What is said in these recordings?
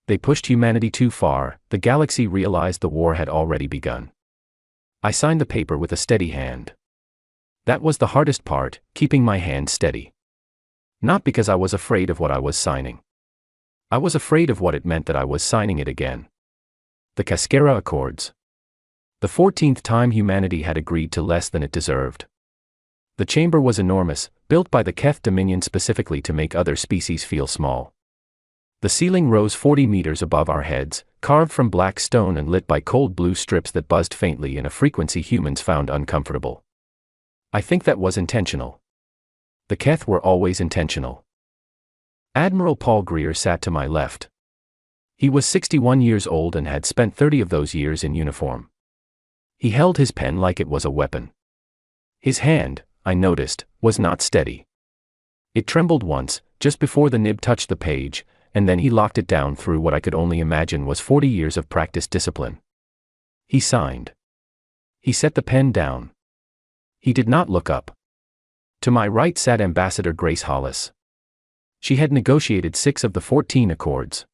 They pushed humanity too far. The galaxy realized the war had already begun. I signed the paper with a steady hand. That was the hardest part, keeping my hand steady. Not because I was afraid of what I was signing. I was afraid of what it meant that I was signing it again. The Cascara Accords. The 14th time humanity had agreed to less than it deserved. The chamber was enormous, built by the Keth Dominion specifically to make other species feel small. The ceiling rose 40 meters above our heads, carved from black stone and lit by cold blue strips that buzzed faintly in a frequency humans found uncomfortable. I think that was intentional. The Keth were always intentional. Admiral Paul Greer sat to my left. He was 61 years old and had spent 30 of those years in uniform. He held his pen like it was a weapon. His hand, I noticed, was not steady. It trembled once, just before the nib touched the page, and then he locked it down through what I could only imagine was 40 years of practiced discipline. He signed. He set the pen down. He did not look up. To my right sat Ambassador Grace Hollis. She had negotiated 6 of the 14 accords.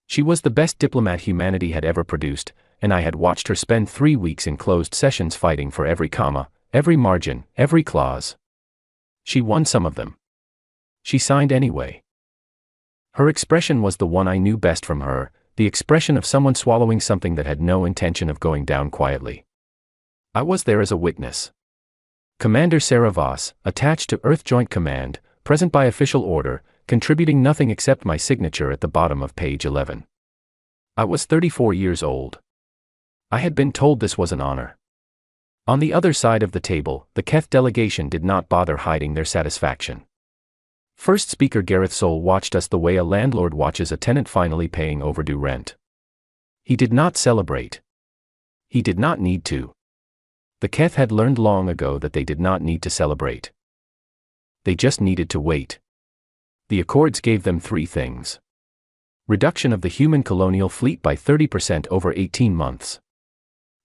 She was the best diplomat humanity had ever produced, and I had watched her spend 3 weeks in closed sessions fighting for every comma, every margin, every clause. She won some of them. She signed anyway. Her expression was the one I knew best from her, the expression of someone swallowing something that had no intention of going down quietly. I was there as a witness. Commander Sarah Voss, attached to Earth Joint Command, present by official order, contributing nothing except my signature at the bottom of page 11. I was 34 years old. I had been told this was an honor. On the other side of the table, the Keth delegation did not bother hiding their satisfaction. First Speaker Gareth Soule watched us the way a landlord watches a tenant finally paying overdue rent. He did not celebrate. He did not need to. The Keth had learned long ago that they did not need to celebrate. They just needed to wait. The Accords gave them 3 things. Reduction of the human colonial fleet by 30% over 18 months.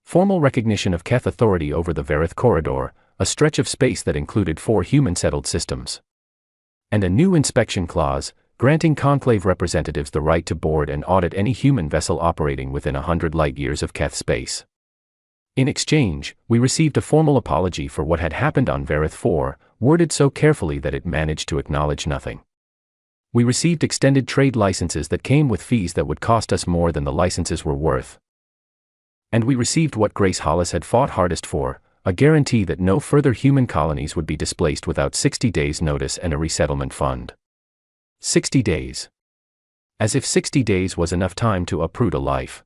Formal recognition of Keth authority over the Vareth Corridor, a stretch of space that included 4 human-settled systems. And a new inspection clause, granting Conclave representatives the right to board and audit any human vessel operating within 100 light-years of Keth space. In exchange, we received a formal apology for what had happened on Vareth 4, worded so carefully that it managed to acknowledge nothing. We received extended trade licenses that came with fees that would cost us more than the licenses were worth. And we received what Grace Hollis had fought hardest for, a guarantee that no further human colonies would be displaced without 60 days' notice and a resettlement fund. 60 days. As if 60 days was enough time to uproot a life.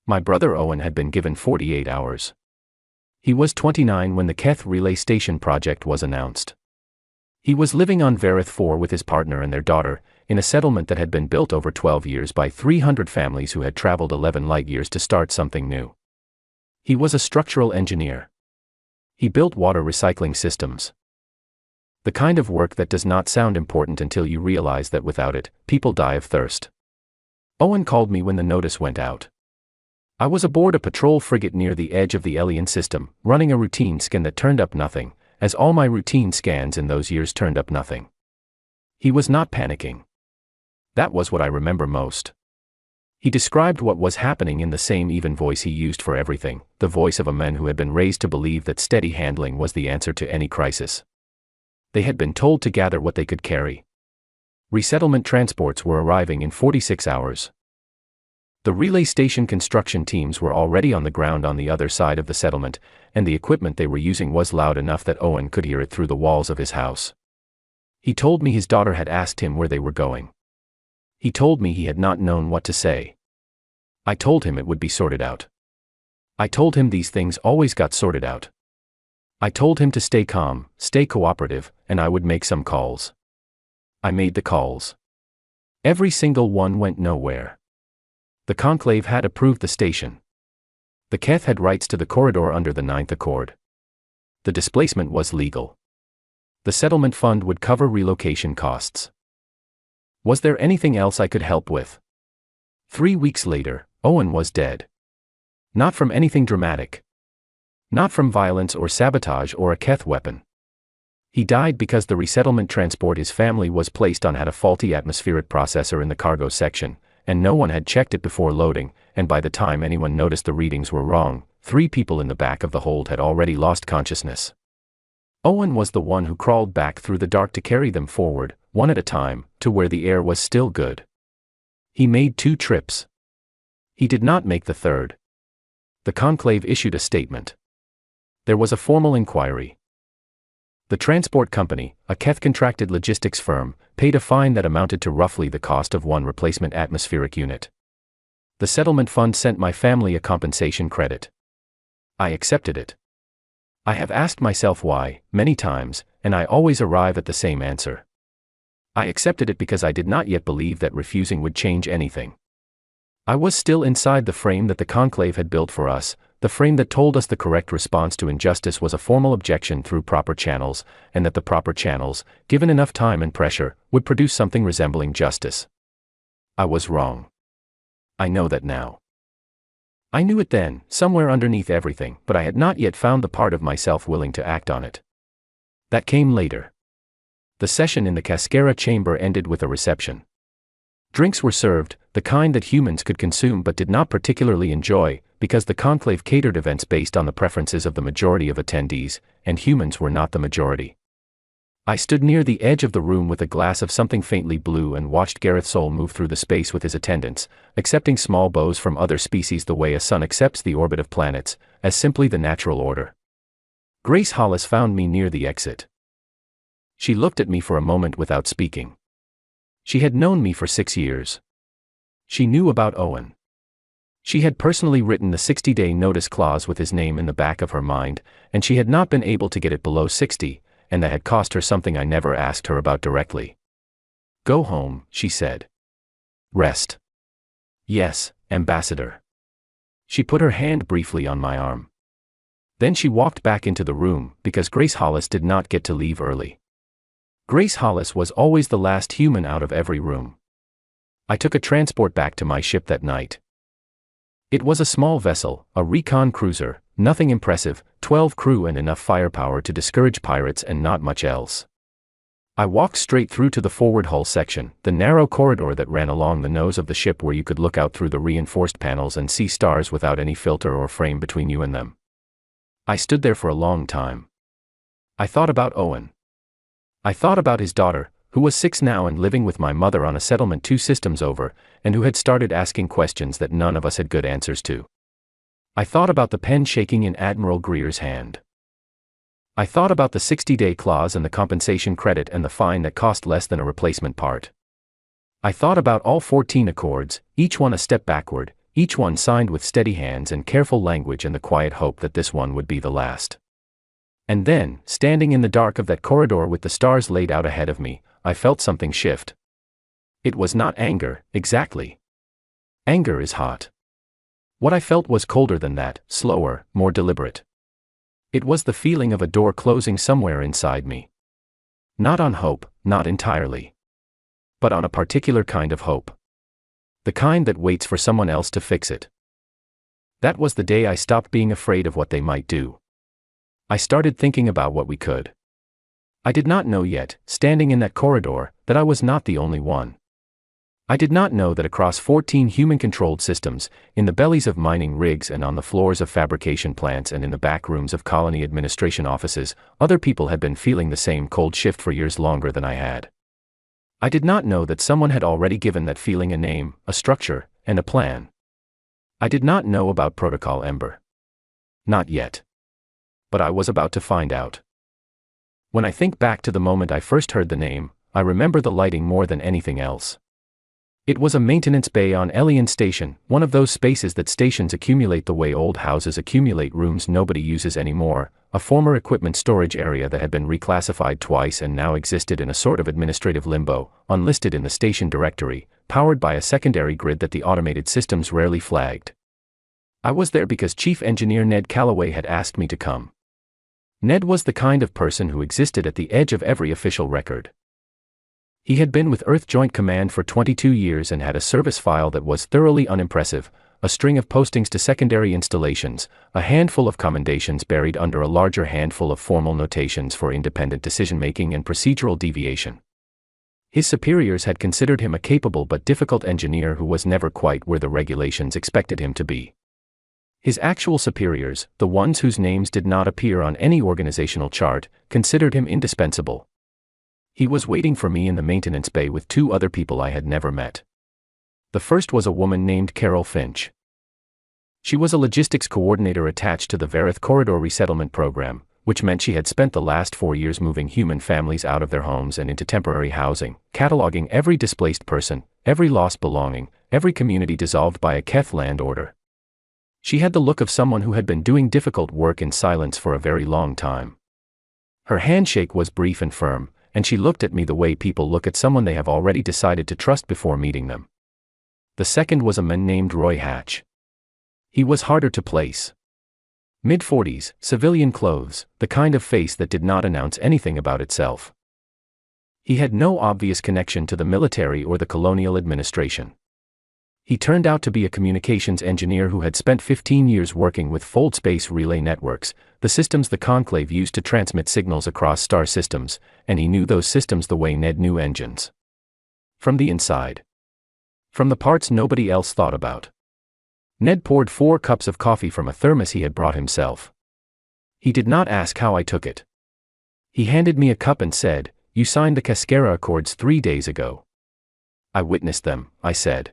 My brother Owen had been given 48 hours. He was 29 when the Keth Relay Station project was announced. He was living on Vareth 4 with his partner and their daughter, in a settlement that had been built over 12 years by 300 families who had traveled 11 light-years to start something new. He was a structural engineer. He built water recycling systems. The kind of work that does not sound important until you realize that without it, people die of thirst. Owen called me when the notice went out. I was aboard a patrol frigate near the edge of the Elian system, running a routine scan that turned up nothing, as all my routine scans in those years turned up nothing. He was not panicking. That was what I remember most. He described what was happening in the same even voice he used for everything, the voice of a man who had been raised to believe that steady handling was the answer to any crisis. They had been told to gather what they could carry. Resettlement transports were arriving in 46 hours. The relay station construction teams were already on the ground on the other side of the settlement, and the equipment they were using was loud enough that Owen could hear it through the walls of his house. He told me his daughter had asked him where they were going. He told me he had not known what to say. I told him it would be sorted out. I told him these things always got sorted out. I told him to stay calm, stay cooperative, and I would make some calls. I made the calls. Every single one went nowhere. The Conclave had approved the station. The Keth had rights to the corridor under the 9th Accord. The displacement was legal. The settlement fund would cover relocation costs. Was there anything else I could help with? 3 weeks later, Owen was dead. Not from anything dramatic. Not from violence or sabotage or a Keth weapon. He died because the resettlement transport his family was placed on had a faulty atmospheric processor in the cargo section, and no one had checked it before loading, and by the time anyone noticed the readings were wrong, 3 people in the back of the hold had already lost consciousness. Owen was the one who crawled back through the dark to carry them forward, one at a time, to where the air was still good. He made 2 trips. He did not make the third. The conclave issued a statement. There was a formal inquiry. The transport company, a Keth-contracted logistics firm, paid a fine that amounted to roughly the cost of 1 replacement atmospheric unit. The settlement fund sent my family a compensation credit. I accepted it. I have asked myself why, many times, and I always arrive at the same answer. I accepted it because I did not yet believe that refusing would change anything. I was still inside the frame that the conclave had built for us, the frame that told us the correct response to injustice was a formal objection through proper channels, and that the proper channels, given enough time and pressure, would produce something resembling justice. I was wrong. I know that now. I knew it then, somewhere underneath everything, but I had not yet found the part of myself willing to act on it. That came later. The session in the Cascara chamber ended with a reception. Drinks were served, the kind that humans could consume but did not particularly enjoy, because the conclave catered events based on the preferences of the majority of attendees, and humans were not the majority. I stood near the edge of the room with a glass of something faintly blue and watched Gareth Soul move through the space with his attendants, accepting small bows from other species the way a sun accepts the orbit of planets, as simply the natural order. Grace Hollis found me near the exit. She looked at me for a moment without speaking. She had known me for 6 years. She knew about Owen. She had personally written the 60-day notice clause with his name in the back of her mind, and she had not been able to get it below 60, and that had cost her something I never asked her about directly. Go home, she said. Rest. Yes, Ambassador. She put her hand briefly on my arm. Then she walked back into the room, because Grace Hollis did not get to leave early. Grace Hollis was always the last human out of every room. I took a transport back to my ship that night. It was a small vessel, a recon cruiser, nothing impressive, 12 crew and enough firepower to discourage pirates and not much else. I walked straight through to the forward hull section, the narrow corridor that ran along the nose of the ship where you could look out through the reinforced panels and see stars without any filter or frame between you and them. I stood there for a long time. I thought about Owen. I thought about his daughter, who was 6 now and living with my mother on a settlement 2 systems over, and who had started asking questions that none of us had good answers to. I thought about the pen shaking in Admiral Greer's hand. I thought about the 60-day clause and the compensation credit and the fine that cost less than a replacement part. I thought about all 14 accords, each one a step backward, each one signed with steady hands and careful language and the quiet hope that this one would be the last. And then, standing in the dark of that corridor with the stars laid out ahead of me, I felt something shift. It was not anger, exactly. Anger is hot. What I felt was colder than that, slower, more deliberate. It was the feeling of a door closing somewhere inside me. Not on hope, not entirely. But on a particular kind of hope. The kind that waits for someone else to fix it. That was the day I stopped being afraid of what they might do. I started thinking about what we could. I did not know yet, standing in that corridor, that I was not the only one. I did not know that across 14 human-controlled systems, in the bellies of mining rigs and on the floors of fabrication plants and in the back rooms of colony administration offices, other people had been feeling the same cold shift for years longer than I had. I did not know that someone had already given that feeling a name, a structure, and a plan. I did not know about Protocol Ember. Not yet. But I was about to find out. When I think back to the moment I first heard the name, I remember the lighting more than anything else. It was a maintenance bay on Elian Station, one of those spaces that stations accumulate the way old houses accumulate rooms nobody uses anymore, a former equipment storage area that had been reclassified twice and now existed in a sort of administrative limbo, unlisted in the station directory, powered by a secondary grid that the automated systems rarely flagged. I was there because Chief Engineer Ned Calloway had asked me to come. Ned was the kind of person who existed at the edge of every official record. He had been with Earth Joint Command for 22 years and had a service file that was thoroughly unimpressive, a string of postings to secondary installations, a handful of commendations buried under a larger handful of formal notations for independent decision-making and procedural deviation. His superiors had considered him a capable but difficult engineer who was never quite where the regulations expected him to be. His actual superiors, the ones whose names did not appear on any organizational chart, considered him indispensable. He was waiting for me in the maintenance bay with two other people I had never met. The first was a woman named Carol Finch. She was a logistics coordinator attached to the Verith Corridor Resettlement Program, which meant she had spent the last 4 years moving human families out of their homes and into temporary housing, cataloging every displaced person, every lost belonging, every community dissolved by a Keth land order. She had the look of someone who had been doing difficult work in silence for a very long time. Her handshake was brief and firm, and she looked at me the way people look at someone they have already decided to trust before meeting them. The second was a man named Roy Hatch. He was harder to place. Mid-40s, civilian clothes, the kind of face that did not announce anything about itself. He had no obvious connection to the military or the colonial administration. He turned out to be a communications engineer who had spent 15 years working with fold space relay networks, the systems the Conclave used to transmit signals across star systems, and he knew those systems the way Ned knew engines. From the inside. From the parts nobody else thought about. Ned poured 4 cups of coffee from a thermos he had brought himself. He did not ask how I took it. He handed me a cup and said, "You signed the Cascara Accords 3 days ago." "I witnessed them," I said.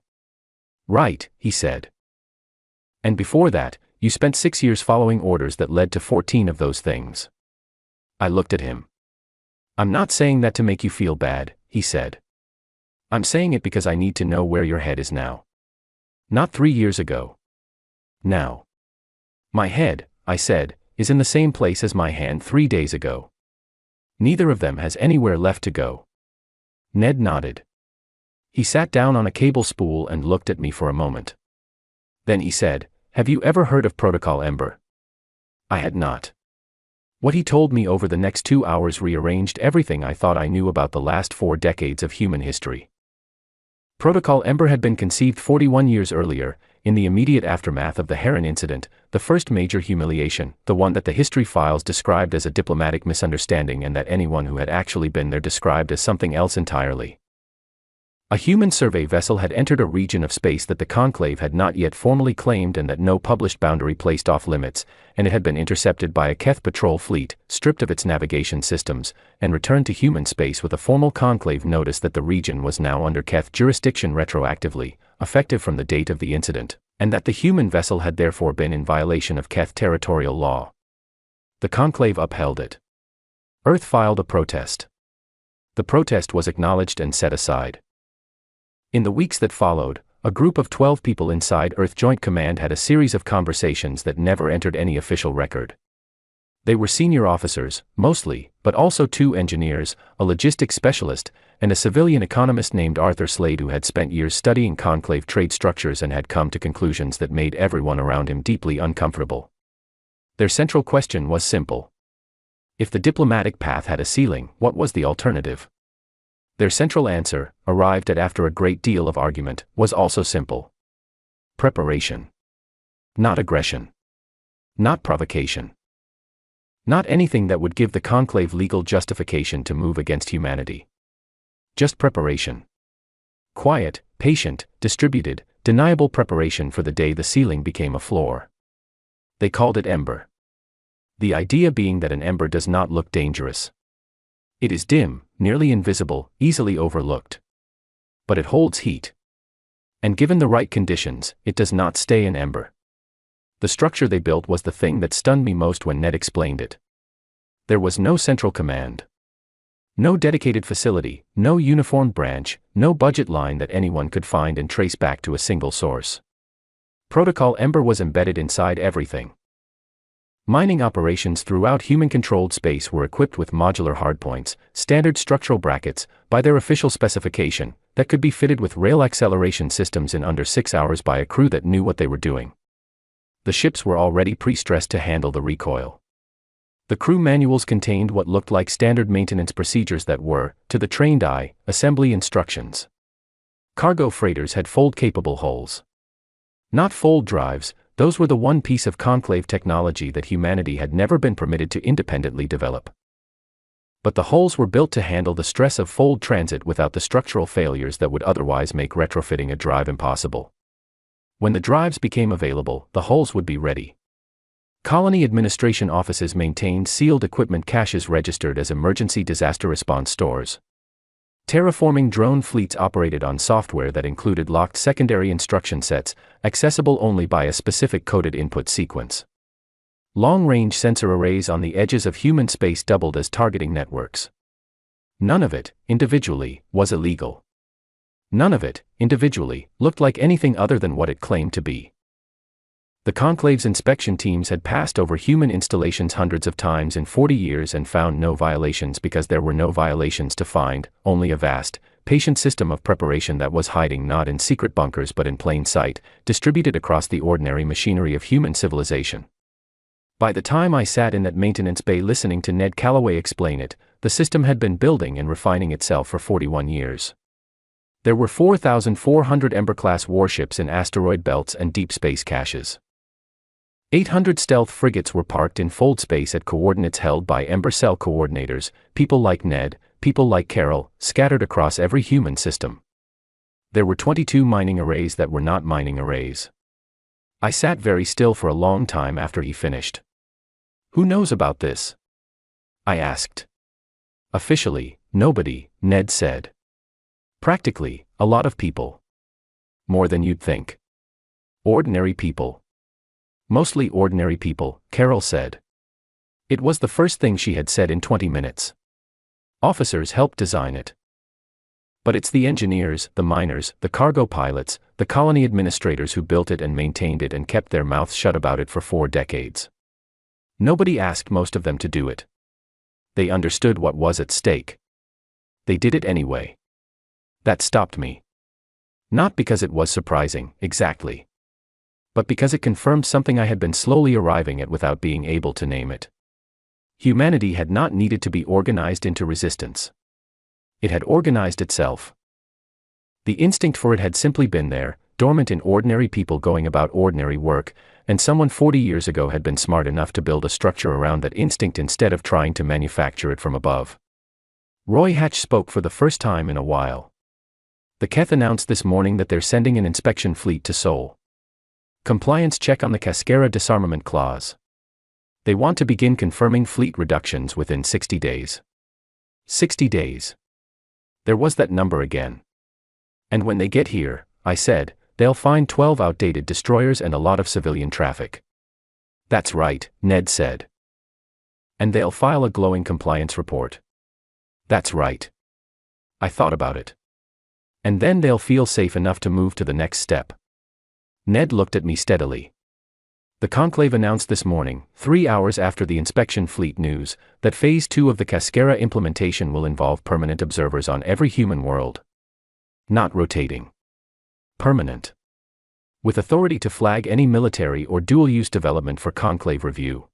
"Right," he said. "And before that, you spent 6 years following orders that led to 14 of those things." I looked at him. "I'm not saying that to make you feel bad," he said. "I'm saying it because I need to know where your head is now. Not 3 years ago. Now." "My head," I said, "is in the same place as my hand 3 days ago. Neither of them has anywhere left to go." Ned nodded. He sat down on a cable spool and looked at me for a moment. Then he said, "Have you ever heard of Protocol Ember?" I had not. What he told me over the next 2 hours rearranged everything I thought I knew about the last 4 decades of human history. Protocol Ember had been conceived 41 years earlier, in the immediate aftermath of the Heron incident, the first major humiliation, the one that the history files described as a diplomatic misunderstanding and that anyone who had actually been there described as something else entirely. A human survey vessel had entered a region of space that the Conclave had not yet formally claimed and that no published boundary placed off limits, and it had been intercepted by a Keth patrol fleet, stripped of its navigation systems, and returned to human space with a formal Conclave notice that the region was now under Keth jurisdiction retroactively, effective from the date of the incident, and that the human vessel had therefore been in violation of Keth territorial law. The Conclave upheld it. Earth filed a protest. The protest was acknowledged and set aside. In the weeks that followed, a group of 12 people inside Earth Joint Command had a series of conversations that never entered any official record. They were senior officers, mostly, but also 2 engineers, a logistics specialist, and a civilian economist named Arthur Slade who had spent years studying Conclave trade structures and had come to conclusions that made everyone around him deeply uncomfortable. Their central question was simple. If the diplomatic path had a ceiling, what was the alternative? Their central answer, arrived at after a great deal of argument, was also simple. Preparation. Not aggression. Not provocation. Not anything that would give the Conclave legal justification to move against humanity. Just preparation. Quiet, patient, distributed, deniable preparation for the day the ceiling became a floor. They called it Ember. The idea being that an ember does not look dangerous. It is dim, nearly invisible, easily overlooked. But it holds heat. And given the right conditions, it does not stay an ember. The structure they built was the thing that stunned me most when Ned explained it. There was no central command. No dedicated facility, no uniform branch, no budget line that anyone could find and trace back to a single source. Protocol Ember was embedded inside everything. Mining operations throughout human-controlled space were equipped with modular hardpoints, standard structural brackets, by their official specification, that could be fitted with rail acceleration systems in under 6 hours by a crew that knew what they were doing. The ships were already pre-stressed to handle the recoil. The crew manuals contained what looked like standard maintenance procedures that were, to the trained eye, assembly instructions. Cargo freighters had fold-capable hulls. Not fold drives. Those were the one piece of Conclave technology that humanity had never been permitted to independently develop. But the hulls were built to handle the stress of fold transit without the structural failures that would otherwise make retrofitting a drive impossible. When the drives became available, the hulls would be ready. Colony administration offices maintained sealed equipment caches registered as emergency disaster response stores. Terraforming drone fleets operated on software that included locked secondary instruction sets, accessible only by a specific coded input sequence. Long-range sensor arrays on the edges of human space doubled as targeting networks. None of it, individually, was illegal. None of it, individually, looked like anything other than what it claimed to be. The Conclave's inspection teams had passed over human installations hundreds of times in 40 years and found no violations because there were no violations to find, only a vast, patient system of preparation that was hiding not in secret bunkers but in plain sight, distributed across the ordinary machinery of human civilization. By the time I sat in that maintenance bay listening to Ned Calloway explain it, the system had been building and refining itself for 41 years. There were 4,400 Ember-class warships in asteroid belts and deep space caches. 800 stealth frigates were parked in fold space at coordinates held by Ember cell coordinators, people like Ned, people like Carol, scattered across every human system. There were 22 mining arrays that were not mining arrays. I sat very still for a long time after he finished. Who knows about this? I asked. Officially, nobody, Ned said. Practically, a lot of people. More than you'd think. Ordinary people. Mostly ordinary people, Carol said. It was the first thing she had said in 20 minutes. Officers helped design it. But it's the engineers, the miners, the cargo pilots, the colony administrators who built it and maintained it and kept their mouths shut about it for 4 decades. Nobody asked most of them to do it. They understood what was at stake. They did it anyway. That stopped me. Not because it was surprising, exactly. But because it confirmed something I had been slowly arriving at without being able to name it. Humanity had not needed to be organized into resistance. It had organized itself. The instinct for it had simply been there, dormant in ordinary people going about ordinary work, and someone 40 years ago had been smart enough to build a structure around that instinct instead of trying to manufacture it from above. Roy Hatch spoke for the first time in a while. The Keth announced this morning that they're sending an inspection fleet to Sol. Compliance check on the Cascara disarmament clause. They want to begin confirming fleet reductions within 60 days. 60 days. There was that number again. And when they get here, I said, they'll find 12 outdated destroyers and a lot of civilian traffic. That's right, Ned said. And they'll file a glowing compliance report. That's right. I thought about it. And then they'll feel safe enough to move to the next step. Ned looked at me steadily. The Conclave announced this morning, 3 hours after the inspection fleet news, that Phase 2 of the Cascara implementation will involve permanent observers on every human world. Not rotating. Permanent. With authority to flag any military or dual-use development for Conclave review.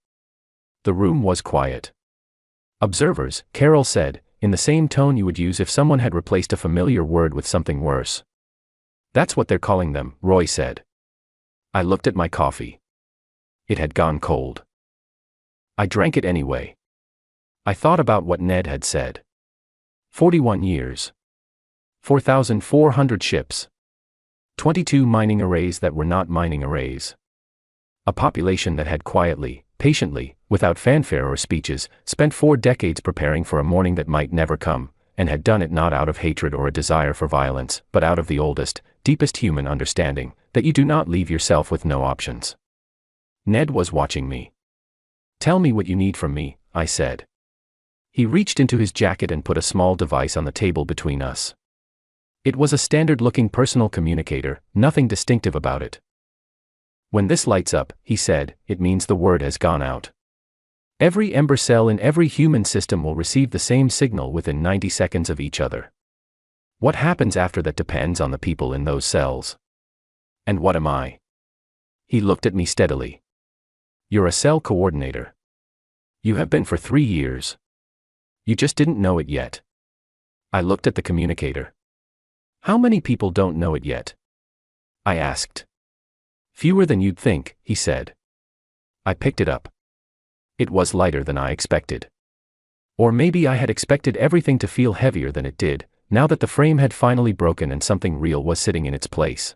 The room was quiet. Observers, Carol said, in the same tone you would use if someone had replaced a familiar word with something worse. That's what they're calling them, Roy said. I looked at my coffee. It had gone cold. I drank it anyway. I thought about what Ned had said. 41 years. 4,400 ships. 22 mining arrays that were not mining arrays. A population that had quietly, patiently, without fanfare or speeches, spent 4 decades preparing for a morning that might never come, and had done it not out of hatred or a desire for violence, but out of the oldest, deepest human understanding, that you do not leave yourself with no options. Ned was watching me. Tell me what you need from me, I said. He reached into his jacket and put a small device on the table between us. It was a standard-looking personal communicator, nothing distinctive about it. When this lights up, he said, it means the word has gone out. Every Ember cell in every human system will receive the same signal within 90 seconds of each other. What happens after that depends on the people in those cells. And what am I? He looked at me steadily. You're a cell coordinator. You have been for 3 years. You just didn't know it yet. I looked at the communicator. How many people don't know it yet? I asked. Fewer than you'd think, he said. I picked it up. It was lighter than I expected. Or maybe I had expected everything to feel heavier than it did, now that the frame had finally broken and something real was sitting in its place.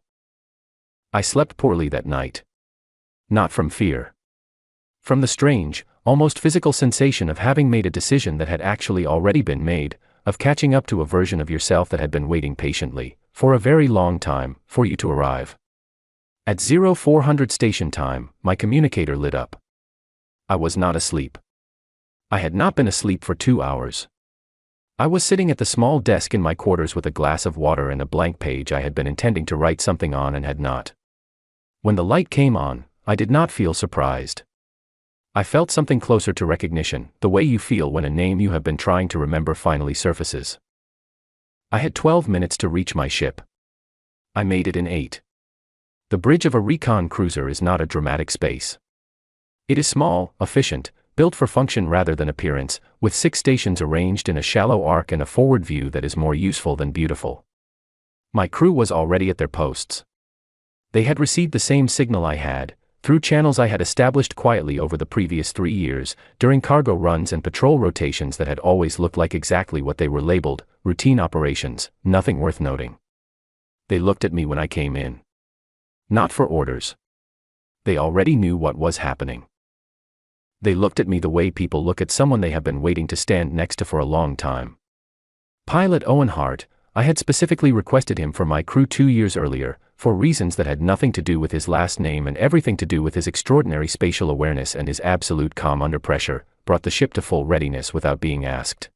I slept poorly that night. Not from fear. From the strange, almost physical sensation of having made a decision that had actually already been made, of catching up to a version of yourself that had been waiting patiently, for a very long time, for you to arrive. At 0400 station time, my communicator lit up. I was not asleep. I had not been asleep for 2 hours. I was sitting at the small desk in my quarters with a glass of water and a blank page I had been intending to write something on and had not. When the light came on, I did not feel surprised. I felt something closer to recognition, the way you feel when a name you have been trying to remember finally surfaces. I had 12 minutes to reach my ship. I made it in 8. The bridge of a recon cruiser is not a dramatic space. It is small, efficient, built for function rather than appearance, with 6 stations arranged in a shallow arc and a forward view that is more useful than beautiful. My crew was already at their posts. They had received the same signal I had, through channels I had established quietly over the previous 3 years, during cargo runs and patrol rotations that had always looked like exactly what they were labeled, routine operations, nothing worth noting. They looked at me when I came in. Not for orders. They already knew what was happening. They looked at me the way people look at someone they have been waiting to stand next to for a long time. Pilot Owen Hart, I had specifically requested him for my crew 2 years earlier, for reasons that had nothing to do with his last name and everything to do with his extraordinary spatial awareness and his absolute calm under pressure, brought the ship to full readiness without being asked.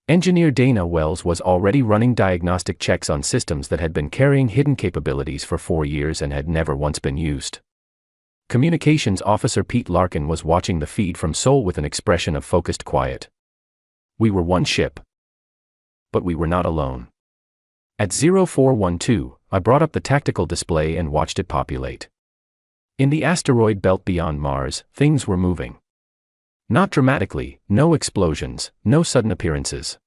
Engineer Dana Wells was already running diagnostic checks on systems that had been carrying hidden capabilities for 4 years and had never once been used. Communications Officer Pete Larkin was watching the feed from Seoul with an expression of focused quiet. We were one ship. But we were not alone. At 0412, I brought up the tactical display and watched it populate. In the asteroid belt beyond Mars, things were moving. Not dramatically, no explosions, no sudden appearances.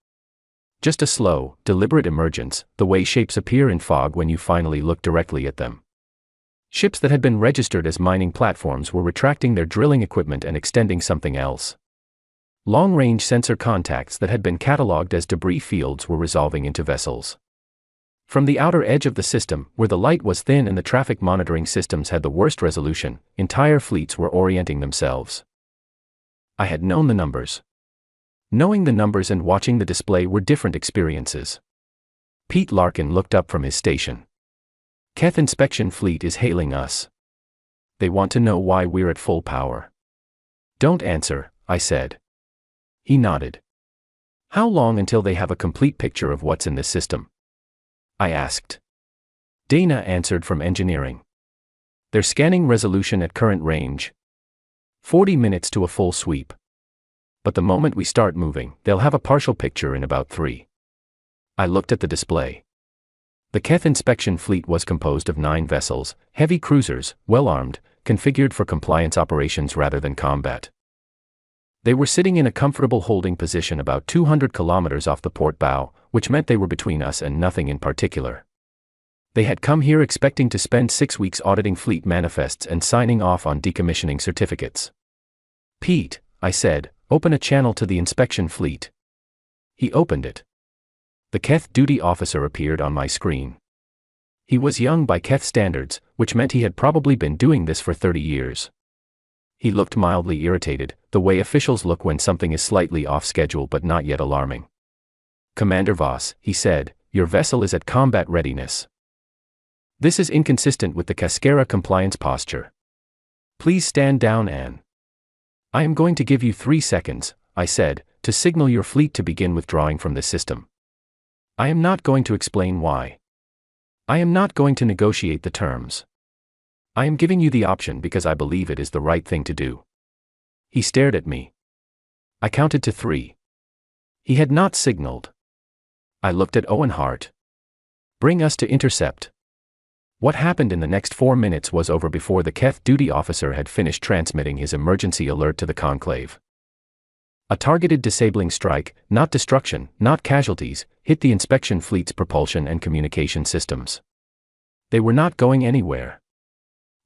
Just a slow, deliberate emergence, the way shapes appear in fog when you finally look directly at them. Ships that had been registered as mining platforms were retracting their drilling equipment and extending something else. Long-range sensor contacts that had been catalogued as debris fields were resolving into vessels. From the outer edge of the system, where the light was thin and the traffic monitoring systems had the worst resolution, entire fleets were orienting themselves. I had known the numbers. Knowing the numbers and watching the display were different experiences. Pete Larkin looked up from his station. Keth Inspection Fleet is hailing us. They want to know why we're at full power. Don't answer, I said. He nodded. How long until they have a complete picture of what's in this system? I asked. Dana answered from engineering. They're scanning resolution at current range. 40 minutes to a full sweep. But the moment we start moving, they'll have a partial picture in about 3. I looked at the display. The Keth Inspection Fleet was composed of 9 vessels, heavy cruisers, well-armed, configured for compliance operations rather than combat. They were sitting in a comfortable holding position about 200 kilometers off the port bow, which meant they were between us and nothing in particular. They had come here expecting to spend 6 weeks auditing fleet manifests and signing off on decommissioning certificates. Pete, I said, open a channel to the inspection fleet. He opened it. The Keth duty officer appeared on my screen. He was young by Keth standards, which meant he had probably been doing this for 30 years. He looked mildly irritated, the way officials look when something is slightly off schedule but not yet alarming. Commander Voss, he said, your vessel is at combat readiness. This is inconsistent with the Cascara compliance posture. Please stand down, Anne. I am going to give you 3 seconds, I said, to signal your fleet to begin withdrawing from this system. I am not going to explain why. I am not going to negotiate the terms. I am giving you the option because I believe it is the right thing to do. He stared at me. I counted to 3. He had not signaled. I looked at Owen Hart. Bring us to intercept. What happened in the next 4 minutes was over before the Keth duty officer had finished transmitting his emergency alert to the conclave. A targeted disabling strike, not destruction, not casualties, hit the inspection fleet's propulsion and communication systems. They were not going anywhere.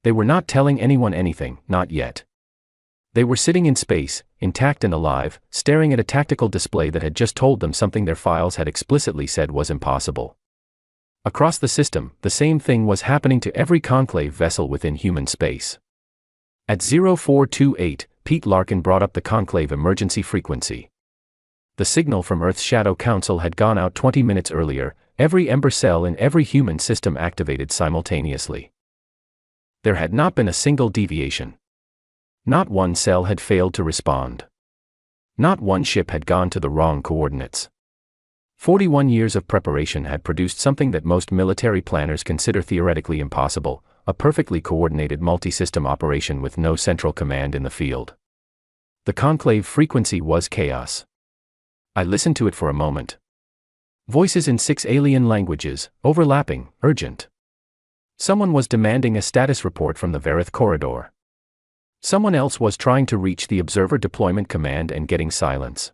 They were not telling anyone anything, not yet. They were sitting in space, intact and alive, staring at a tactical display that had just told them something their files had explicitly said was impossible. Across the system, the same thing was happening to every conclave vessel within human space. At 0428, Pete Larkin brought up the conclave emergency frequency. The signal from Earth's Shadow Council had gone out 20 minutes earlier. Every ember cell in every human system activated simultaneously. There had not been a single deviation. Not one cell had failed to respond. Not one ship had gone to the wrong coordinates. 41 years of preparation had produced something that most military planners consider theoretically impossible, a perfectly coordinated multi-system operation with no central command in the field. The conclave frequency was chaos. I listened to it for a moment. Voices in 6 alien languages, overlapping, urgent. Someone was demanding a status report from the Verith corridor. Someone else was trying to reach the Observer Deployment Command and getting silence.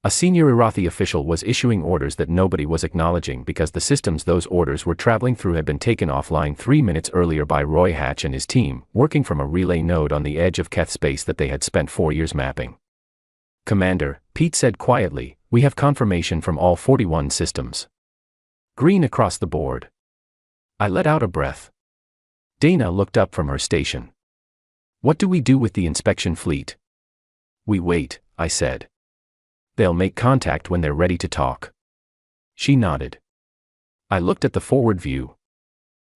A senior Irathi official was issuing orders that nobody was acknowledging because the systems those orders were traveling through had been taken offline 3 minutes earlier by Roy Hatch and his team, working from a relay node on the edge of Keth space that they had spent 4 years mapping. "Commander," Pete said quietly, "we have confirmation from all 41 systems. Green across the board." I let out a breath. Dana looked up from her station. "What do we do with the inspection fleet?" "We wait," I said. "They'll make contact when they're ready to talk." She nodded. I looked at the forward view.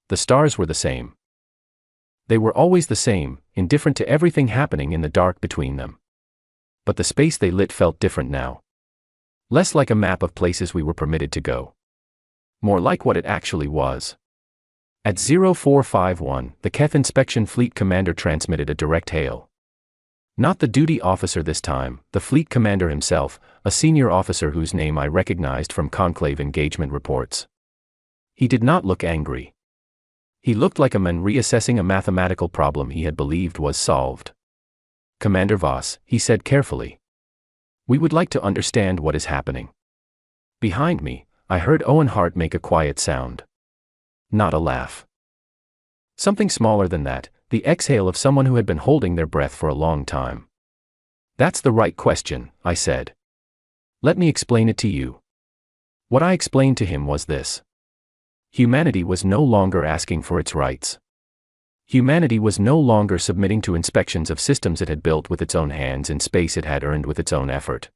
The stars were the same. They were always the same, indifferent to everything happening in the dark between them. But the space they lit felt different now. Less like a map of places we were permitted to go. More like what it actually was. At 0451, the Keth Inspection Fleet Commander transmitted a direct hail. Not the duty officer this time, the fleet commander himself, a senior officer whose name I recognized from conclave engagement reports. He did not look angry. He looked like a man reassessing a mathematical problem he had believed was solved. "Commander Voss," he said carefully. "We would like to understand what is happening." Behind me, I heard Owen Hart make a quiet sound. Not a laugh. Something smaller than that, the exhale of someone who had been holding their breath for a long time. "That's the right question," I said. "Let me explain it to you." What I explained to him was this. Humanity was no longer asking for its rights. Humanity was no longer submitting to inspections of systems it had built with its own hands in space it had earned with its own effort.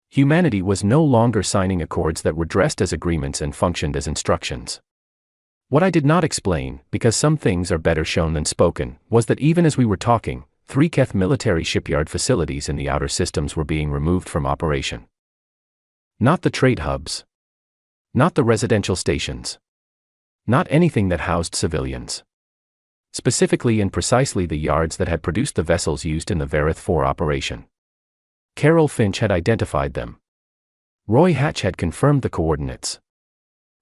Humanity was no longer signing accords that were dressed as agreements and functioned as instructions. What I did not explain, because some things are better shown than spoken, was that even as we were talking, 3 Keth military shipyard facilities in the outer systems were being removed from operation. Not the trade hubs. Not the residential stations. Not anything that housed civilians. Specifically and precisely the yards that had produced the vessels used in the Verith 4 operation. Carol Finch had identified them. Roy Hatch had confirmed the coordinates.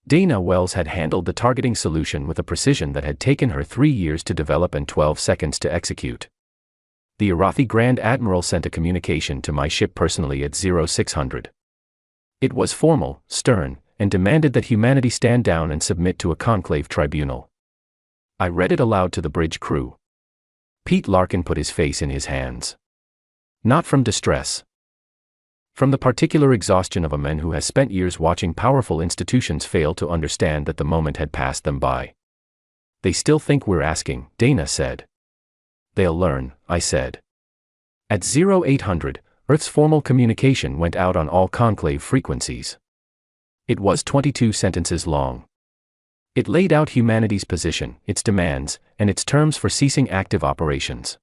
Dana Wells had handled the targeting solution with a precision that had taken her 3 years to develop and 12 seconds to execute. The Irathi Grand Admiral sent a communication to my ship personally at 0600. It was formal, stern, and demanded that humanity stand down and submit to a conclave tribunal. I read it aloud to the bridge crew. Pete Larkin put his face in his hands. Not from distress. From the particular exhaustion of a man who has spent years watching powerful institutions fail to understand that the moment had passed them by. "They still think we're asking," Dana said. "They'll learn," I said. At 0800, Earth's formal communication went out on all conclave frequencies. It was 22 sentences long. It laid out humanity's position, its demands, and its terms for ceasing active operations.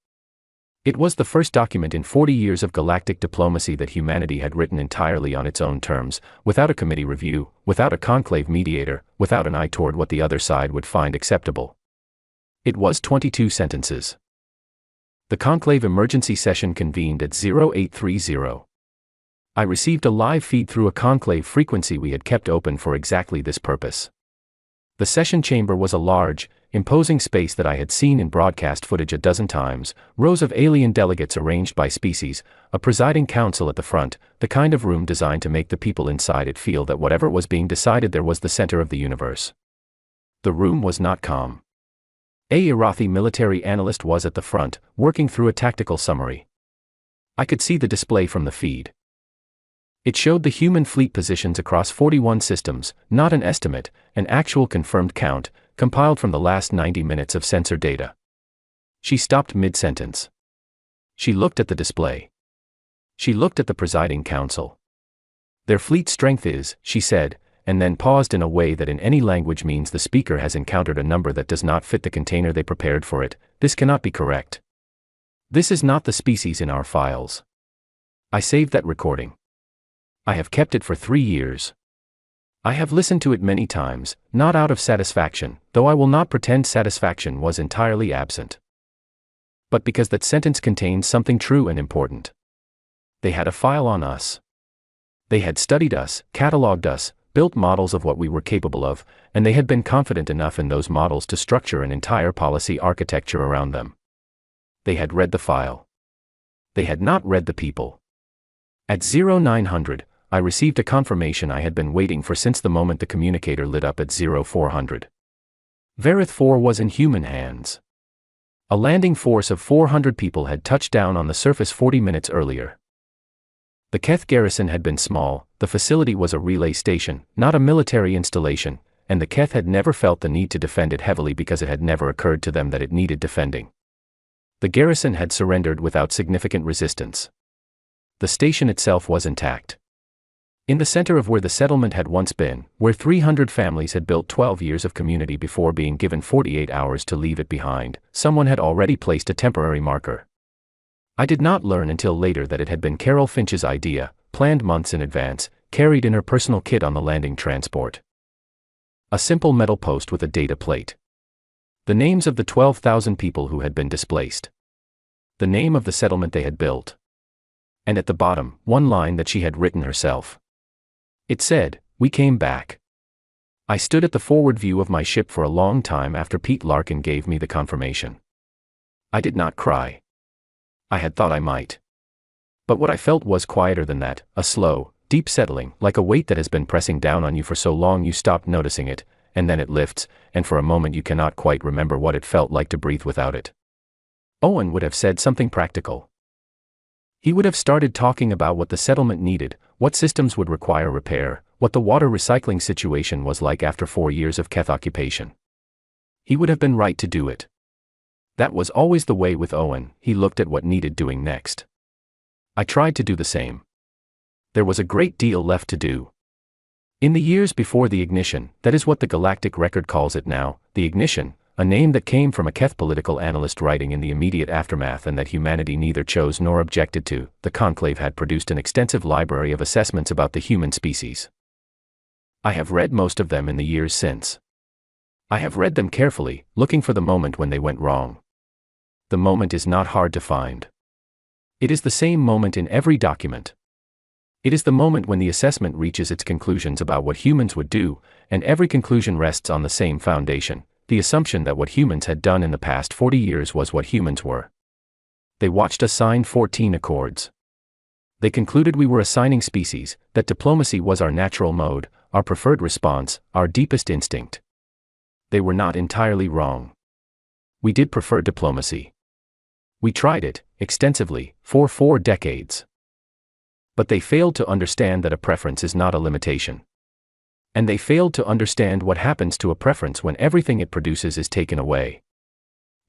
It was the first document in 40 years of galactic diplomacy that humanity had written entirely on its own terms, without a committee review, without a conclave mediator, without an eye toward what the other side would find acceptable. It was 22 sentences. The conclave emergency session convened at 0830. I received a live feed through a conclave frequency we had kept open for exactly this purpose. The session chamber was a large, imposing space that I had seen in broadcast footage a dozen times, rows of alien delegates arranged by species, a presiding council at the front, the kind of room designed to make the people inside it feel that whatever was being decided there was the center of the universe. The room was not calm. A Irathi military analyst was at the front, working through a tactical summary. I could see the display from the feed. It showed the human fleet positions across 41 systems, not an estimate, an actual confirmed count, compiled from the last 90 minutes of sensor data. She stopped mid-sentence. She looked at the display. She looked at the presiding council. Their fleet strength is, she said, and then paused in a way that in any language means the speaker has encountered a number that does not fit the container they prepared for it. This cannot be correct. This is not the species in our files. I saved that recording. I have kept it for 3 years. I have listened to it many times, not out of satisfaction, though I will not pretend satisfaction was entirely absent, but because that sentence contains something true and important. They had a file on us. They had studied us, catalogued us, built models of what we were capable of, and they had been confident enough in those models to structure an entire policy architecture around them. They had read the file. They had not read the people. At 0900, I received a confirmation I had been waiting for since the moment the communicator lit up at 0400. Verith 4 was in human hands. A landing force of 400 people had touched down on the surface 40 minutes earlier. The Keth garrison had been small, the facility was a relay station, not a military installation, and the Keth had never felt the need to defend it heavily because it had never occurred to them that it needed defending. The garrison had surrendered without significant resistance. The station itself was intact. In the center of where the settlement had once been, where 300 families had built 12 years of community before being given 48 hours to leave it behind, someone had already placed a temporary marker. I did not learn until later that it had been Carol Finch's idea, planned months in advance, carried in her personal kit on the landing transport. A simple metal post with a data plate. The names of the 12,000 people who had been displaced. The name of the settlement they had built. And at the bottom, one line that she had written herself. It said, "We came back." I stood at the forward view of my ship for a long time after Pete Larkin gave me the confirmation. I did not cry. I had thought I might. But what I felt was quieter than that, a slow, deep settling, like a weight that has been pressing down on you for so long you stopped noticing it, and then it lifts, and for a moment you cannot quite remember what it felt like to breathe without it. Owen would have said something practical. He would have started talking about what the settlement needed, what systems would require repair, what the water recycling situation was like after 4 years of Keth occupation. He would have been right to do it. That was always the way with Owen, he looked at what needed doing next. I tried to do the same. There was a great deal left to do. In the years before the ignition, that is what the Galactic Record calls it now, the ignition, a name that came from a Keth political analyst writing in the immediate aftermath and that humanity neither chose nor objected to, the Conclave had produced an extensive library of assessments about the human species. I have read most of them in the years since. I have read them carefully, looking for the moment when they went wrong. The moment is not hard to find. It is the same moment in every document. It is the moment when the assessment reaches its conclusions about what humans would do, and every conclusion rests on the same foundation, the assumption that what humans had done in the past 40 years was what humans were. They watched us sign 14 accords. They concluded we were a signing species, that diplomacy was our natural mode, our preferred response, our deepest instinct. They were not entirely wrong. We did prefer diplomacy. We tried it, extensively, for 4 decades. But they failed to understand that a preference is not a limitation. And they failed to understand what happens to a preference when everything it produces is taken away.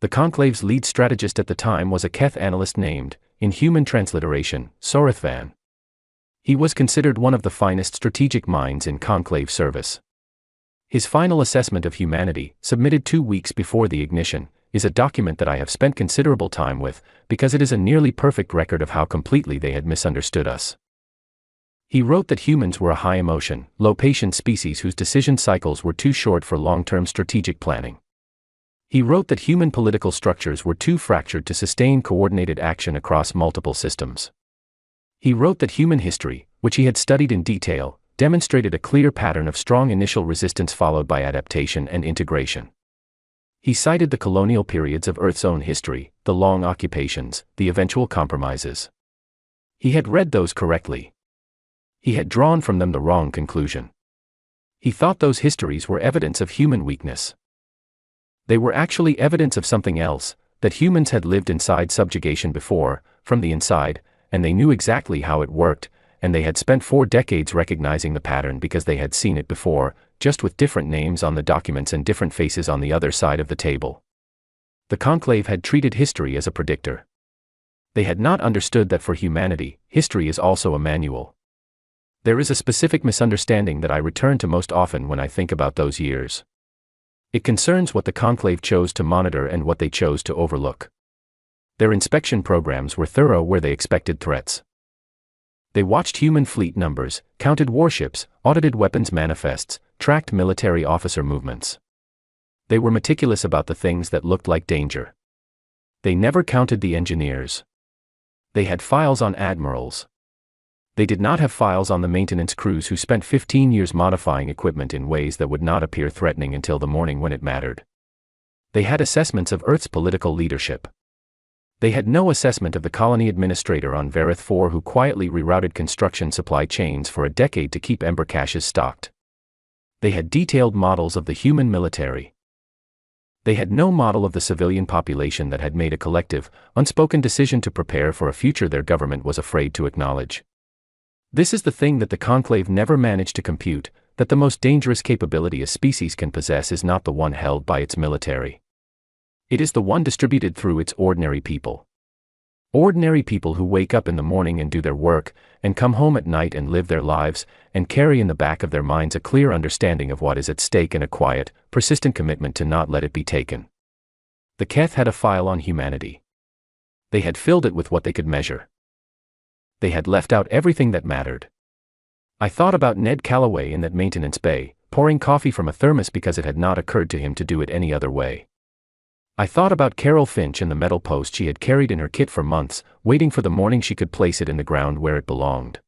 The Conclave's lead strategist at the time was a Keth analyst named, in human transliteration, Sorithvan. He was considered one of the finest strategic minds in Conclave service. His final assessment of humanity, submitted 2 weeks before the ignition, is a document that I have spent considerable time with, because it is a nearly perfect record of how completely they had misunderstood us. He wrote that humans were a high-emotion, low-patience species whose decision cycles were too short for long-term strategic planning. He wrote that human political structures were too fractured to sustain coordinated action across multiple systems. He wrote that human history, which he had studied in detail, demonstrated a clear pattern of strong initial resistance followed by adaptation and integration. He cited the colonial periods of Earth's own history, the long occupations, the eventual compromises. He had read those correctly. He had drawn from them the wrong conclusion. He thought those histories were evidence of human weakness. They were actually evidence of something else, that humans had lived inside subjugation before, from the inside, and they knew exactly how it worked, and they had spent 4 decades recognizing the pattern because they had seen it before, just with different names on the documents and different faces on the other side of the table. The conclave had treated history as a predictor. They had not understood that for humanity, history is also a manual. There is a specific misunderstanding that I return to most often when I think about those years. It concerns what the conclave chose to monitor and what they chose to overlook. Their inspection programs were thorough where they expected threats. They watched human fleet numbers, counted warships, audited weapons manifests, tracked military officer movements. They were meticulous about the things that looked like danger. They never counted the engineers. They had files on admirals. They did not have files on the maintenance crews who spent 15 years modifying equipment in ways that would not appear threatening until the morning when it mattered. They had assessments of Earth's political leadership. They had no assessment of the colony administrator on Varith 4 who quietly rerouted construction supply chains for a decade to keep ember caches stocked. They had detailed models of the human military. They had no model of the civilian population that had made a collective, unspoken decision to prepare for a future their government was afraid to acknowledge. This is the thing that the conclave never managed to compute, that the most dangerous capability a species can possess is not the one held by its military. It is the one distributed through its ordinary people. Ordinary people who wake up in the morning and do their work, and come home at night and live their lives, and carry in the back of their minds a clear understanding of what is at stake and a quiet, persistent commitment to not let it be taken. The Keth had a file on humanity. They had filled it with what they could measure. They had left out everything that mattered. I thought about Ned Calloway in that maintenance bay, pouring coffee from a thermos because it had not occurred to him to do it any other way. I thought about Carol Finch and the metal post she had carried in her kit for months, waiting for the morning she could place it in the ground where it belonged.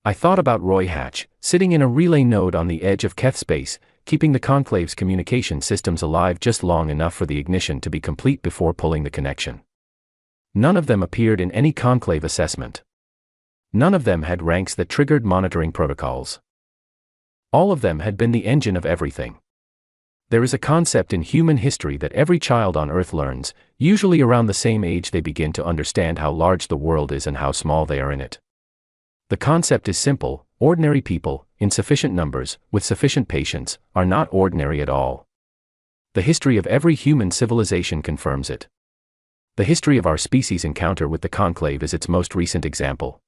I thought about Roy Hatch, sitting in a relay node on the edge of Keth space, keeping the conclave's communication systems alive just long enough for the ignition to be complete before pulling the connection. None of them appeared in any conclave assessment. None of them had ranks that triggered monitoring protocols. All of them had been the engine of everything. There is a concept in human history that every child on Earth learns, usually around the same age they begin to understand how large the world is and how small they are in it. The concept is simple: ordinary people, in sufficient numbers, with sufficient patience, are not ordinary at all. The history of every human civilization confirms it. The history of our species' encounter with the conclave is its most recent example.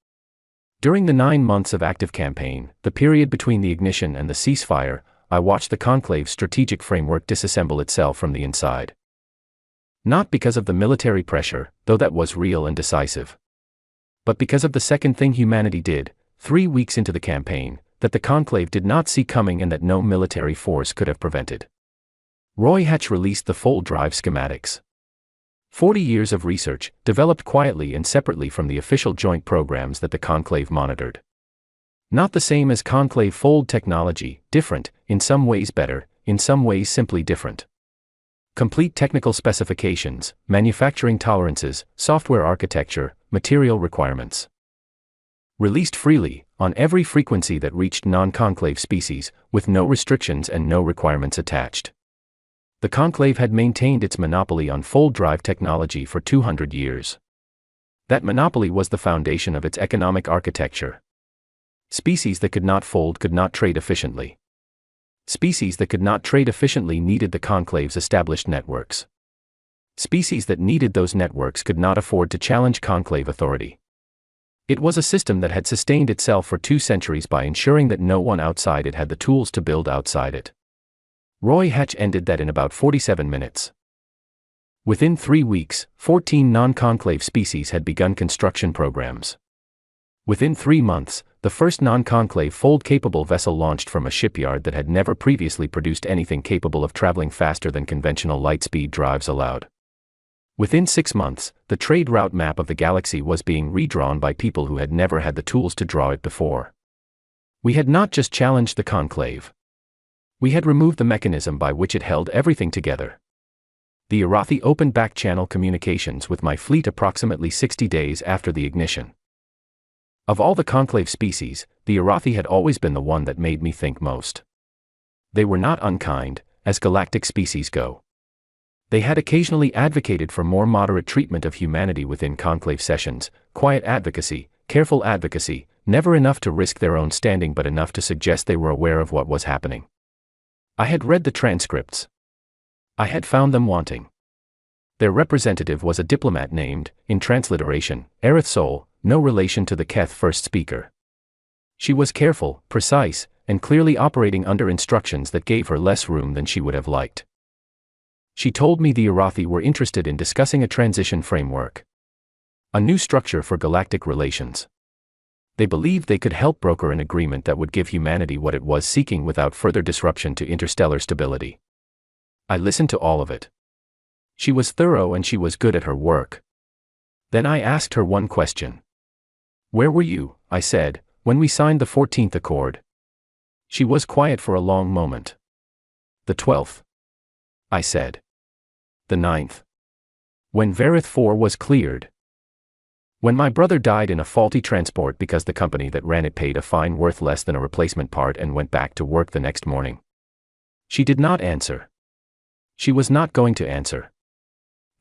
During the 9 months of active campaign, the period between the ignition and the ceasefire, I watched the conclave's strategic framework disassemble itself from the inside. Not because of the military pressure, though that was real and decisive. But because of the second thing humanity did, 3 weeks into the campaign, that the conclave did not see coming and that no military force could have prevented. Roy Hatch released the full drive schematics. 40 years of research, developed quietly and separately from the official joint programs that the conclave monitored. Not the same as conclave fold technology, different, in some ways better, in some ways simply different. Complete technical specifications, manufacturing tolerances, software architecture, material requirements. Released freely, on every frequency that reached non-conclave species, with no restrictions and no requirements attached. The conclave had maintained its monopoly on fold drive technology for 200 years. That monopoly was the foundation of its economic architecture. Species that could not fold could not trade efficiently. Species that could not trade efficiently needed the conclave's established networks. Species that needed those networks could not afford to challenge conclave authority. It was a system that had sustained itself for 2 centuries by ensuring that no one outside it had the tools to build outside it. Roy Hatch ended that in about 47 minutes. Within 3 weeks, 14 non-conclave species had begun construction programs. Within 3 months, the first non-conclave fold-capable vessel launched from a shipyard that had never previously produced anything capable of traveling faster than conventional light-speed drives allowed. Within 6 months, the trade route map of the galaxy was being redrawn by people who had never had the tools to draw it before. We had not just challenged the conclave. We had removed the mechanism by which it held everything together. The Arathi opened back-channel communications with my fleet approximately 60 days after the ignition. Of all the conclave species, the Arathi had always been the one that made me think most. They were not unkind, as galactic species go. They had occasionally advocated for more moderate treatment of humanity within conclave sessions, quiet advocacy, careful advocacy, never enough to risk their own standing but enough to suggest they were aware of what was happening. I had read the transcripts. I had found them wanting. Their representative was a diplomat named, in transliteration, Aerith Sol, no relation to the Keth first speaker. She was careful, precise, and clearly operating under instructions that gave her less room than she would have liked. She told me the Arathi were interested in discussing a transition framework. A new structure for galactic relations. They believed they could help broker an agreement that would give humanity what it was seeking without further disruption to interstellar stability. I listened to all of it. She was thorough and she was good at her work. Then I asked her one question. "Where were you," I said, "when we signed the 14th Accord?" She was quiet for a long moment. "The 12th. I said. "The 9th. When Varith 4 was cleared. When my brother died in a faulty transport because the company that ran it paid a fine worth less than a replacement part and went back to work the next morning." She did not answer. She was not going to answer.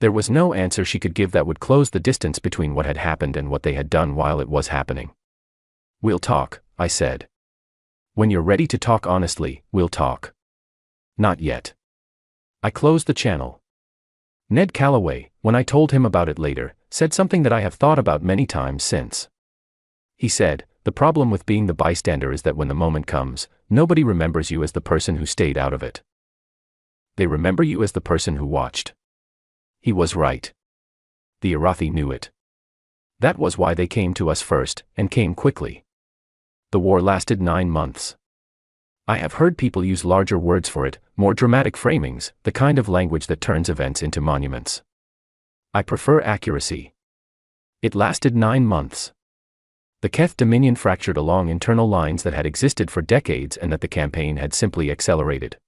There was no answer she could give that would close the distance between what had happened and what they had done while it was happening. "We'll talk," I said. "When you're ready to talk honestly, we'll talk." "Not yet." I closed the channel. Ned Calloway, when I told him about it later, said something that I have thought about many times since. He said, "The problem with being the bystander is that when the moment comes, nobody remembers you as the person who stayed out of it. They remember you as the person who watched." He was right. The Arathi knew it. That was why they came to us first, and came quickly. The war lasted 9 months. I have heard people use larger words for it, more dramatic framings, the kind of language that turns events into monuments. I prefer accuracy. It lasted 9 months. The Keth Dominion fractured along internal lines that had existed for decades and that the campaign had simply accelerated.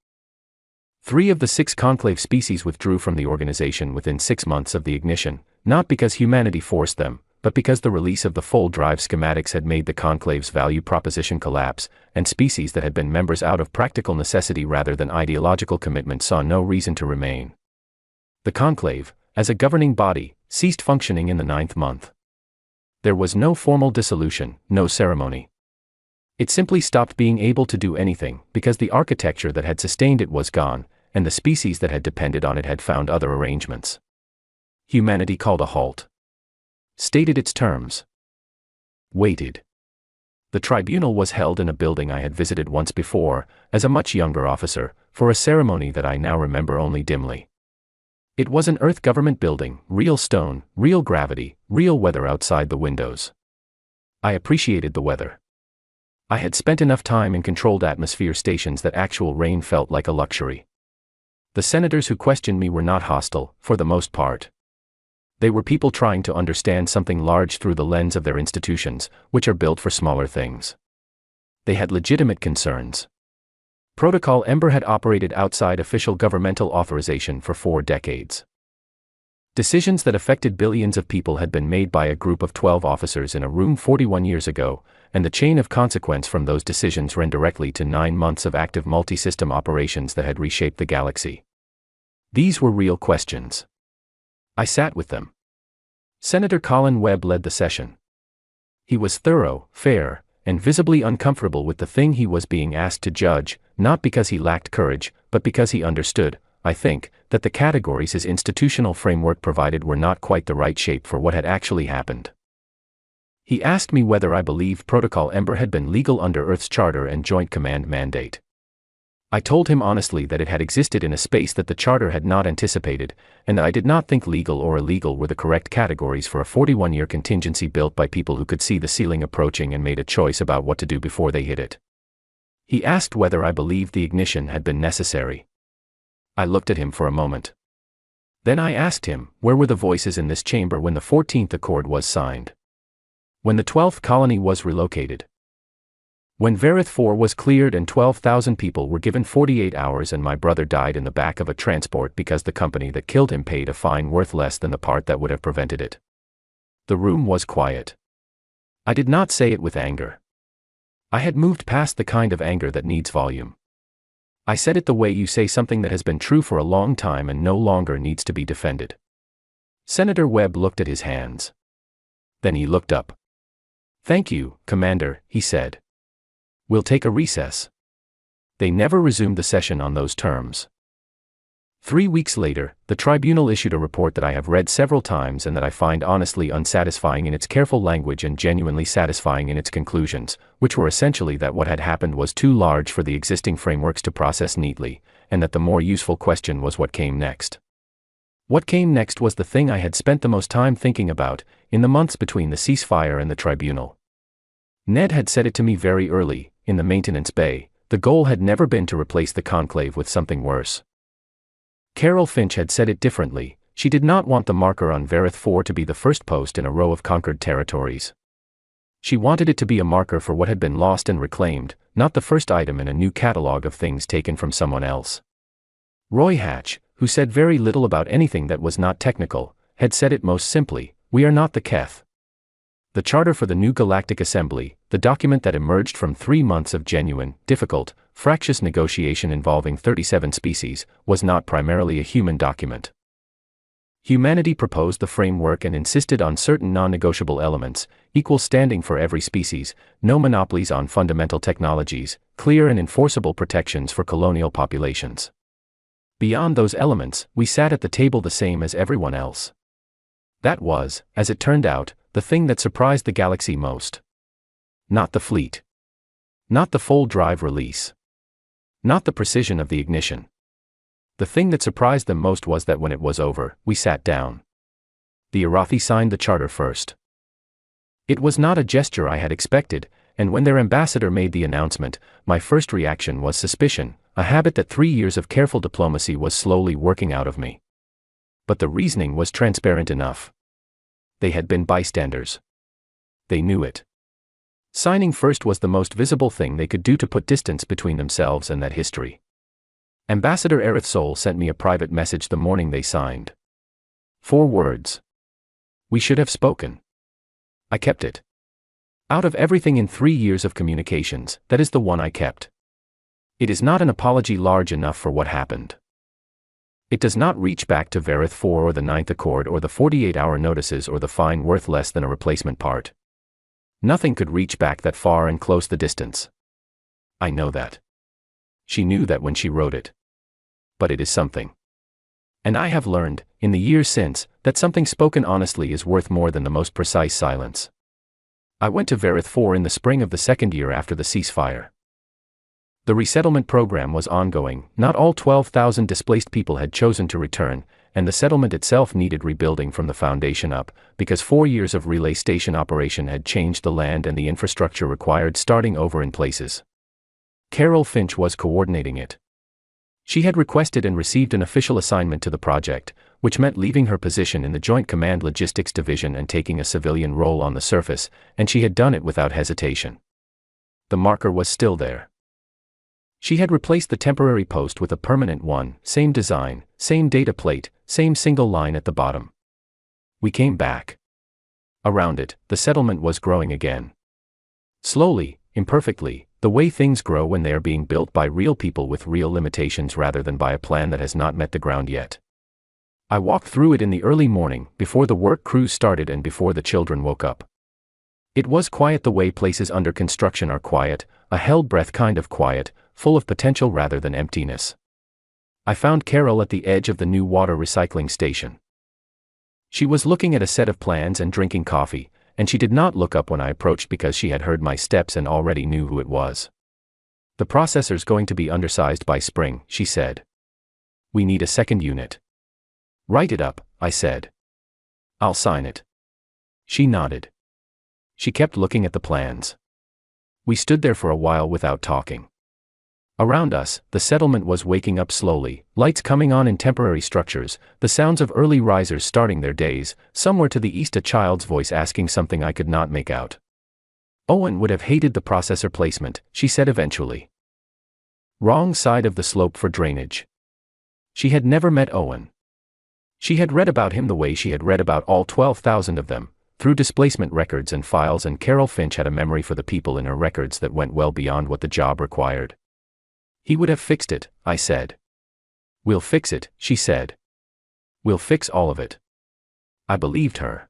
3 of the 6 conclave species withdrew from the organization within 6 months of the ignition, not because humanity forced them, but because the release of the full drive schematics had made the conclave's value proposition collapse, and species that had been members out of practical necessity rather than ideological commitment saw no reason to remain. The conclave, as a governing body, ceased functioning in the 9th month. There was no formal dissolution, no ceremony. It simply stopped being able to do anything, because the architecture that had sustained it was gone, and the species that had depended on it had found other arrangements. Humanity called a halt. Stated its terms. Waited. The tribunal was held in a building I had visited once before, as a much younger officer, for a ceremony that I now remember only dimly. It was an Earth government building, real stone, real gravity, real weather outside the windows. I appreciated the weather. I had spent enough time in controlled atmosphere stations that actual rain felt like a luxury. The senators who questioned me were not hostile, for the most part. They were people trying to understand something large through the lens of their institutions, which are built for smaller things. They had legitimate concerns. Protocol Ember had operated outside official governmental authorization for 4 decades. Decisions that affected billions of people had been made by a group of 12 officers in a room 41 years ago, and the chain of consequence from those decisions ran directly to 9 months of active multi-system operations that had reshaped the galaxy. These were real questions. I sat with them. Senator Colin Webb led the session. He was thorough, fair, and visibly uncomfortable with the thing he was being asked to judge, not because he lacked courage, but because he understood, I think, that the categories his institutional framework provided were not quite the right shape for what had actually happened. He asked me whether I believed Protocol Ember had been legal under Earth's charter and Joint Command mandate. I told him honestly that it had existed in a space that the charter had not anticipated, and that I did not think legal or illegal were the correct categories for a 41-year contingency built by people who could see the ceiling approaching and made a choice about what to do before they hit it. He asked whether I believed the ignition had been necessary. I looked at him for a moment. Then I asked him, where were the voices in this chamber when the 14th Accord was signed? When the 12th colony was relocated? When Varith 4 was cleared and 12,000 people were given 48 hours and my brother died in the back of a transport because the company that killed him paid a fine worth less than the part that would have prevented it? The room was quiet. I did not say it with anger. I had moved past the kind of anger that needs volume. I said it the way you say something that has been true for a long time and no longer needs to be defended. Senator Webb looked at his hands. Then he looked up. Thank you, Commander, he said. We'll take a recess. They never resumed the session on those terms. 3 weeks later, the tribunal issued a report that I have read several times and that I find honestly unsatisfying in its careful language and genuinely satisfying in its conclusions, which were essentially that what had happened was too large for the existing frameworks to process neatly, and that the more useful question was what came next. What came next was the thing I had spent the most time thinking about, in the months between the ceasefire and the tribunal. Ned had said it to me very early, in the maintenance bay. The goal had never been to replace the conclave with something worse. Carol Finch had said it differently. She did not want the marker on Vareth 4 to be the first post in a row of conquered territories. She wanted it to be a marker for what had been lost and reclaimed, not the first item in a new catalogue of things taken from someone else. Roy Hatch, who said very little about anything that was not technical, had said it most simply: we are not the Keth. The Charter for the New Galactic Assembly, the document that emerged from 3 months of genuine, difficult, fractious negotiation involving 37 species, was not primarily a human document. Humanity proposed the framework and insisted on certain non-negotiable elements: equal standing for every species, no monopolies on fundamental technologies, clear and enforceable protections for colonial populations. Beyond those elements, we sat at the table the same as everyone else. That was, as it turned out, the thing that surprised the galaxy most. Not the fleet. Not the full drive release. Not the precision of the ignition. The thing that surprised them most was that when it was over, we sat down. The Arathi signed the charter first. It was not a gesture I had expected, and when their ambassador made the announcement, my first reaction was suspicion, a habit that 3 years of careful diplomacy was slowly working out of me. But the reasoning was transparent enough. They had been bystanders. They knew it. Signing first was the most visible thing they could do to put distance between themselves and that history. Ambassador Aerith Sol sent me a private message the morning they signed. 4 words. We should have spoken. I kept it. Out of everything in 3 years of communications, that is the one I kept. It is not an apology large enough for what happened. It does not reach back to Vareth 4 or the Ninth Accord or the 48-hour notices or the fine worth less than a replacement part. Nothing could reach back that far and close the distance. I know that. She knew that when she wrote it. But it is something. And I have learned, in the years since, that something spoken honestly is worth more than the most precise silence. I went to Vareth 4 in the spring of the 2nd year after the ceasefire. The resettlement program was ongoing. Not all 12,000 displaced people had chosen to return, and the settlement itself needed rebuilding from the foundation up, because 4 years of relay station operation had changed the land and the infrastructure required starting over in places. Carol Finch was coordinating it. She had requested and received an official assignment to the project, which meant leaving her position in the Joint Command Logistics Division and taking a civilian role on the surface, and she had done it without hesitation. The marker was still there. She had replaced the temporary post with a permanent one, same design, same data plate, same single line at the bottom. We came back. Around it, the settlement was growing again. Slowly, imperfectly, the way things grow when they are being built by real people with real limitations rather than by a plan that has not met the ground yet. I walked through it in the early morning, before the work crews started and before the children woke up. It was quiet the way places under construction are quiet, a held breath kind of quiet, full of potential rather than emptiness. I found Carol at the edge of the new water recycling station. She was looking at a set of plans and drinking coffee, and she did not look up when I approached because she had heard my steps and already knew who it was. The processor's going to be undersized by spring, she said. We need a second unit. Write it up, I said. I'll sign it. She nodded. She kept looking at the plans. We stood there for a while without talking. Around us, the settlement was waking up slowly, lights coming on in temporary structures, the sounds of early risers starting their days, somewhere to the east a child's voice asking something I could not make out. Owen would have hated the processor placement, she said eventually. Wrong side of the slope for drainage. She had never met Owen. She had read about him the way she had read about all 12,000 of them, through displacement records and files, and Carol Finch had a memory for the people in her records that went well beyond what the job required. He would have fixed it, I said. We'll fix it, she said. We'll fix all of it. I believed her.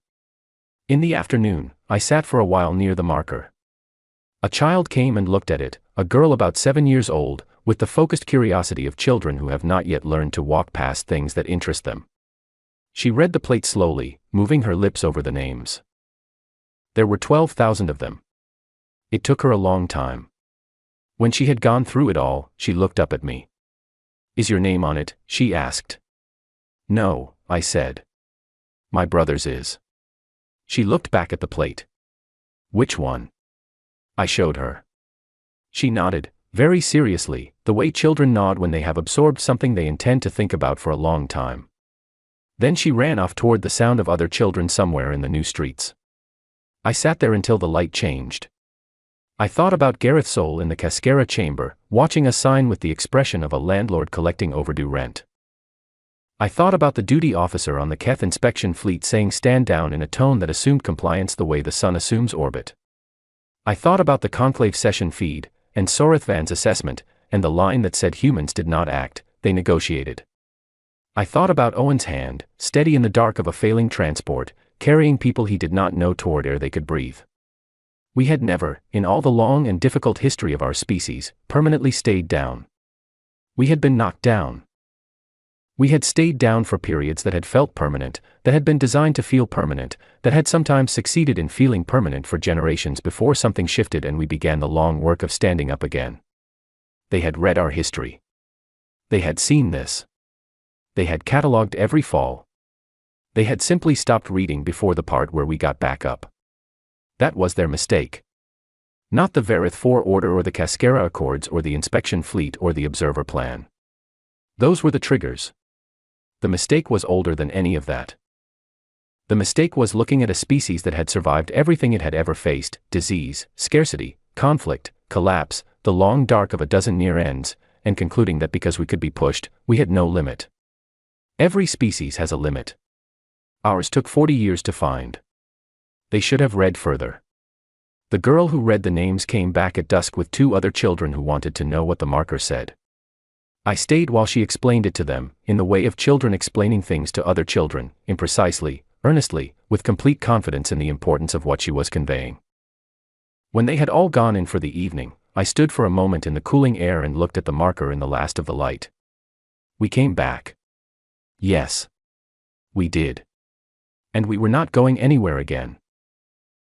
In the afternoon, I sat for a while near the marker. A child came and looked at it, a girl about 7 years old, with the focused curiosity of children who have not yet learned to walk past things that interest them. She read the plate slowly, moving her lips over the names. There were 12,000 of them. It took her a long time. When she had gone through it all, she looked up at me. Is your name on it? She asked. No, I said. My brother's is. She looked back at the plate. Which one? I showed her. She nodded, very seriously, the way children nod when they have absorbed something they intend to think about for a long time. Then she ran off toward the sound of other children somewhere in the new streets. I sat there until the light changed. I thought about Gareth Soule in the Cascara chamber, watching a sign with the expression of a landlord collecting overdue rent. I thought about the duty officer on the Keth inspection fleet saying stand down in a tone that assumed compliance the way the sun assumes orbit. I thought about the conclave session feed, and Sorithvan's assessment, and the line that said humans did not act, they negotiated. I thought about Owen's hand, steady in the dark of a failing transport, carrying people he did not know toward air they could breathe. We had never, in all the long and difficult history of our species, permanently stayed down. We had been knocked down. We had stayed down for periods that had felt permanent, that had been designed to feel permanent, that had sometimes succeeded in feeling permanent for generations before something shifted and we began the long work of standing up again. They had read our history. They had seen this. They had catalogued every fall. They had simply stopped reading before the part where we got back up. That was their mistake. Not the Verith 4 order or the Cascara Accords or the inspection fleet or the observer plan. Those were the triggers. The mistake was older than any of that. The mistake was looking at a species that had survived everything it had ever faced, disease, scarcity, conflict, collapse, the long dark of a dozen near ends, and concluding that because we could be pushed, we had no limit. Every species has a limit. Ours took 40 years to find. They should have read further. The girl who read the names came back at dusk with 2 other children who wanted to know what the marker said. I stayed while she explained it to them, in the way of children explaining things to other children, imprecisely, earnestly, with complete confidence in the importance of what she was conveying. When they had all gone in for the evening, I stood for a moment in the cooling air and looked at the marker in the last of the light. We came back. Yes. We did. And we were not going anywhere again.